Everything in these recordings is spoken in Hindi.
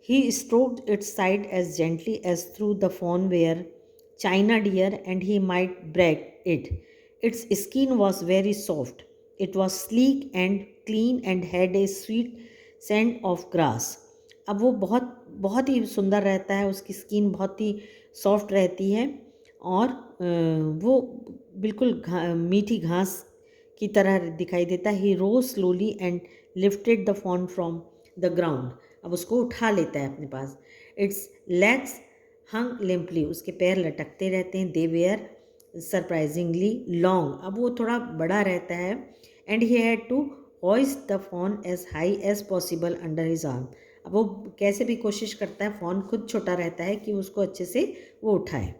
He stroked its side as gently as through the fawn were china deer, and he might break it. Its skin was very soft. It was sleek and clean and had a sweet scent of grass. अब वो बहुत बहुत ही सुंदर रहता है, उसकी स्किन बहुत ही सॉफ्ट रहती है और वो बिल्कुल मीठी घास की तरह दिखाई देता है. He rose slowly and lifted the fawn from the ground. अब उसको उठा लेता है अपने पास. इट्स लेग्स हंग लिम्पली. उसके पैर लटकते रहते हैं. They were surprisingly long. अब वो थोड़ा बड़ा रहता है. And he had to hoist the fawn as high as possible under his arm. अब वो कैसे भी कोशिश करता है, फ़ॉन खुद छोटा रहता है, कि उसको अच्छे से वो उठाए.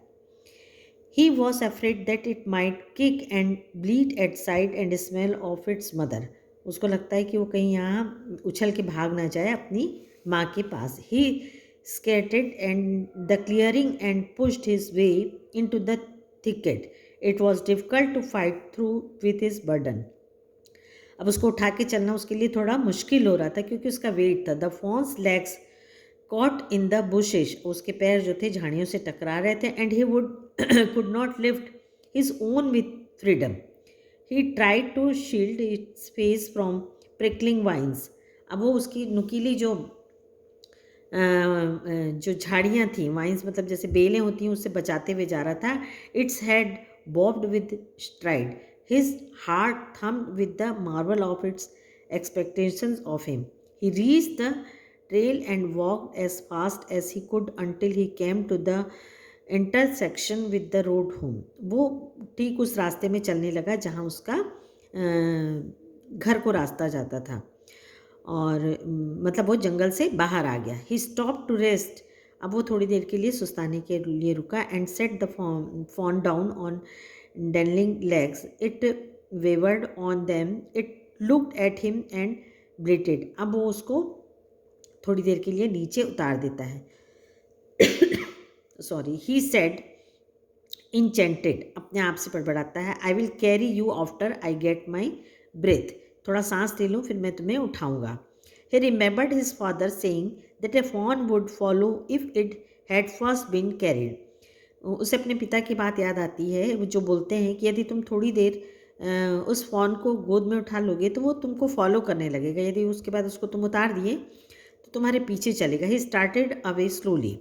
He was afraid that it might kick and bleed at sight and smell of its mother. उसको लगता है कि वो कहीं यहाँ उछल के भाग ना जाए अपनी माँ के पास. He skated and the clearing and pushed his way into the thicket. It was difficult to fight through with his burden. अब उसको उठा के चलना उसके लिए थोड़ा मुश्किल हो रहा था क्योंकि उसका वेट था. The fawn's legs caught in the bushes. उसके पैर जो थे झाड़ियों से टकरा रहे थे. And he would could not lift his own with freedom. He tried to shield its face from prickling vines. अब वो उसकी नुकीली जो झाड़ियाँ थी, वाइन्स मतलब जैसे बेलें होती हैं, उससे बचाते हुए जा रहा था. It's had barbed with STRIDE. His heart thumped with the marvel of its expectations of him. He reached the trail and walked as fast as he could until he came to the intersection with the road home. वो ठीक उस रास्ते में चलने लगा जहाँ उसका घर को रास्ता जाता था और मतलब वो जंगल से बाहर आ गया. He stopped to rest. अब वो थोड़ी देर के लिए सुस्ताने के लिए रुका. And set the fawn down on dangling legs. It wavered on them. It looked at him and bleated. अब वो उसको थोड़ी देर के लिए नीचे उतार देता है. सॉरी. He said enchanted. अपने आप से बड़बड़ाता है. I will carry you after I get my breath. थोड़ा सांस ले लूँ फिर मैं तुम्हें उठाऊँगा. He remembered his father saying that a fawn would follow if it had first been carried. उसे अपने पिता की बात याद आती है जो बोलते हैं कि यदि तुम थोड़ी देर उस फ़ॉन को गोद में उठा लोगे तो वो तुमको फॉलो करने लगेगा. यदि उसके बाद उसको तुम उतार दिए तो तुम्हारे पीछे चलेगा. He started away slowly.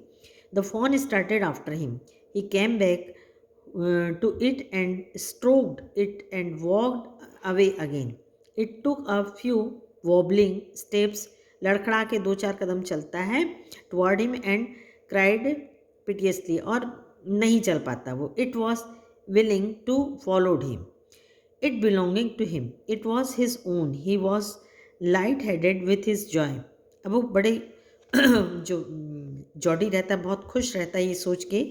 The fawn started after him. He came back to it and stroked it and walked away again. It took a few wobbling steps. लड़खड़ा के 2-4 कदम चलता है toward him and cried piteously. और नहीं चल पाता वो. It was willing to followed him. It belonging to him. It was his own. He was light headed with his joy. अब वो बड़े जो जॉडी रहता है बहुत खुश रहता है ये सोच के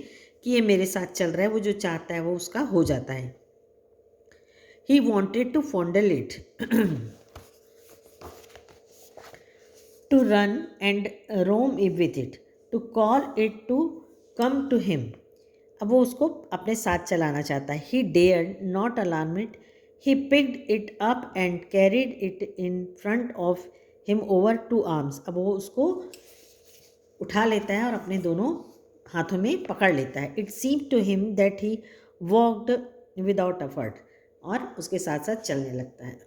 कि ये मेरे साथ चल रहा है. वो जो चाहता है वो उसका हो जाता है. He wanted to fondle it to run and roam with it to call it to come to him. अब वो उसको अपने साथ चलाना चाहता है. He dared not alarm it. He picked it up and carried it in front of him over 2 arms. अब वो उसको उठा लेता है और अपने दोनों हाथों में पकड़ लेता है. It seem to him that he walked without effort. और उसके साथ साथ चलने लगता है.